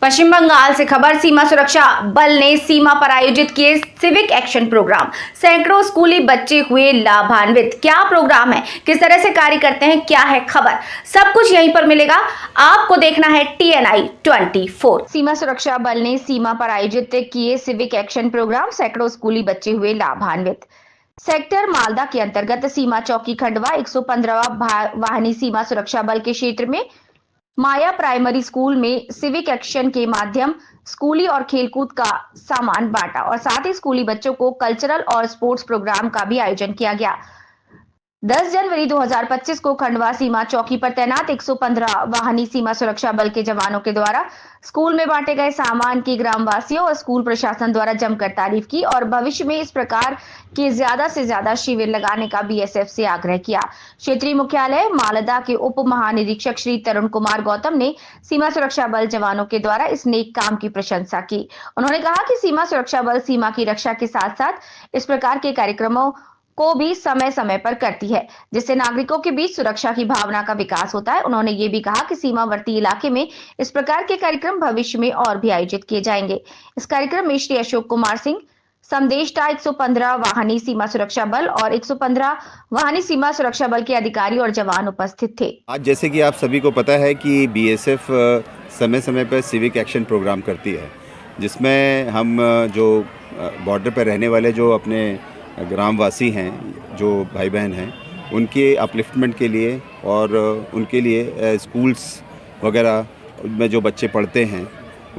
पश्चिम बंगाल से खबर। सीमा सुरक्षा बल ने सीमा पर आयोजित किए सिविक एक्शन प्रोग्राम, सैकड़ों स्कूली बच्चे हुए लाभान्वित। क्या प्रोग्राम है, किस तरह से कार्य करते हैं, क्या है खबर, सब कुछ यहीं पर मिलेगा। आपको देखना है TNI 24। सीमा सुरक्षा बल ने सीमा पर आयोजित किए सिविक एक्शन प्रोग्राम, सैकड़ों स्कूली बच्चे हुए लाभान्वित। सेक्टर मालदा के अंतर्गत सीमा चौकी खंडवा 115वां वाहिनी सीमा सुरक्षा बल के क्षेत्र में माया प्राइमरी स्कूल में सिविक एक्शन के माध्यम स्कूली और खेलकूद का सामान बांटा और साथ ही स्कूली बच्चों को कल्चरल और स्पोर्ट्स प्रोग्राम का भी आयोजन किया गया। 10 जनवरी 2025 को खंडवा सीमा चौकी पर तैनात 115 वाहिनी सीमा सुरक्षा बल के जवानों के द्वारा स्कूल में बांटे गए सामान की ग्रामवासियों और स्कूल प्रशासन द्वारा जमकर तारीफ की और भविष्य में इस प्रकार के ज्यादा से ज्यादा शिविर लगाने का BSF से आग्रह किया। क्षेत्रीय मुख्यालय मालदा के उप महानिरीक्षक श्री तरुण कुमार गौतम ने सीमा सुरक्षा बल जवानों के द्वारा इस नेक काम की प्रशंसा की। उन्होंने कहा कि सीमा सुरक्षा बल सीमा की रक्षा के साथ साथ इस प्रकार के कार्यक्रमों को भी समय समय पर करती है, जिससे नागरिकों के बीच सुरक्षा की भावना का विकास होता है। उन्होंने ये भी कहा कि सीमावर्ती इलाके में इस प्रकार के कार्यक्रम भविष्य में और भी आयोजित किए जाएंगे। इस कार्यक्रम में श्री अशोक कुमार सिंह, समदेष्टा 115 वाहिनी सीमा सुरक्षा बल और 115 वाहिनी सीमा सुरक्षा बल के अधिकारी और जवान उपस्थित थे। आज जैसे कि आप सभी को पता है कि BSF समय समय पर सिविक एक्शन प्रोग्राम करती है, जिसमें हम जो बॉर्डर पर रहने वाले जो अपने ग्रामवासी हैं, जो भाई बहन हैं, उनके अपलिफ्टमेंट के लिए और उनके लिए स्कूल्स वगैरह में जो बच्चे पढ़ते हैं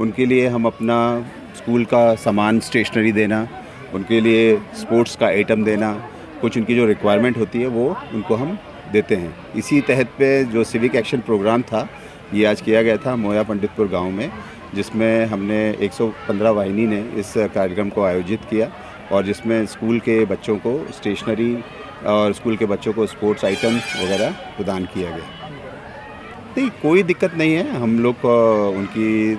उनके लिए हम अपना स्कूल का सामान, स्टेशनरी देना, उनके लिए स्पोर्ट्स का आइटम देना, कुछ उनकी जो रिक्वायरमेंट होती है वो उनको हम देते हैं। इसी तहत पे जो सिविक एक्शन प्रोग्राम था ये आज किया गया था मोया पंडितपुर गांव में, जिसमें हमने 115 वाहिनी ने इस कार्यक्रम को आयोजित किया और जिसमें स्कूल के बच्चों को स्टेशनरी और स्कूल के बच्चों को स्पोर्ट्स आइटम वगैरह प्रदान किया गया। नहीं, कोई दिक्कत नहीं है। हम लोग को उनकी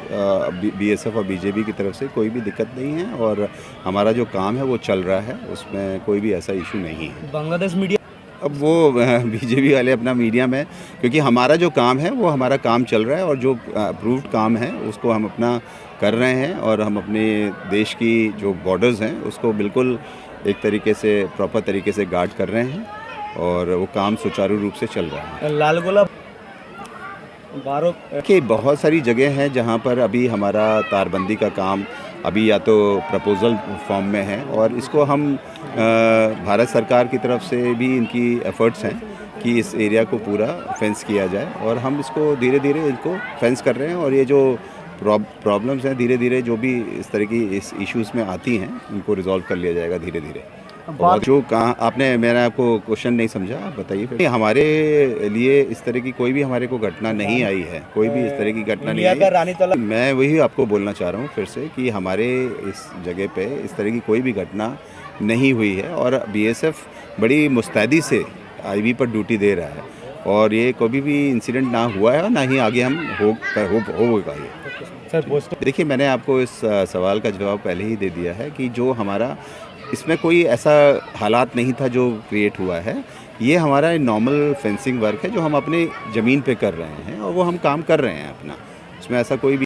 BSF और BJP की तरफ से कोई भी दिक्कत नहीं है और हमारा जो काम है वो चल रहा है, उसमें कोई भी ऐसा इशू नहीं है। बांग्लादेश मीडिया अब वो BJP वाले अपना मीडिया में, क्योंकि हमारा जो काम है वो हमारा काम चल रहा है और जो अप्रूव्ड काम है उसको हम अपना कर रहे हैं और हम अपने देश की जो बॉर्डर्स हैं उसको बिल्कुल एक तरीके से, प्रॉपर तरीके से गार्ड कर रहे हैं और वो काम सुचारू रूप से चल रहा है। लालगोला कि बहुत सारी जगह हैं जहाँ पर अभी हमारा तारबंदी का काम अभी या तो प्रपोज़ल फॉर्म में है और इसको हम भारत सरकार की तरफ से भी इनकी एफ़र्ट्स हैं कि इस एरिया को पूरा फेंस किया जाए और हम इसको धीरे धीरे इनको फेंस कर रहे हैं और ये जो प्रॉब्लम्स हैं धीरे धीरे जो भी इस तरह की इस इश्यूज़ में आती हैं उनको रिजॉल्व कर लिया जाएगा धीरे धीरे। और जो कहाँ आपने, मैंने आपको क्वेश्चन नहीं समझा, आप बताइए फिर। हमारे लिए इस तरह की कोई भी हमारे को घटना नहीं आई है, कोई भी इस तरह की घटना नहीं आई। मैं वही आपको बोलना चाह रहा हूँ फिर से कि हमारे इस जगह पे इस तरह की कोई भी घटना नहीं हुई है और BSF बड़ी मुस्तैदी से IB पर ड्यूटी दे रहा है और ये कभी भी इंसिडेंट ना हुआ है और ना ही आगे हम होगा ये। देखिए, मैंने आपको इस सवाल का जवाब पहले ही दे दिया है कि जो हमारा इसमें कोई ऐसा हालात नहीं था जो क्रिएट हुआ है। ये हमारा नॉर्मल फेंसिंग वर्क है जो हम अपने ज़मीन पे कर रहे हैं और वो हम काम कर रहे हैं अपना, इसमें ऐसा कोई भी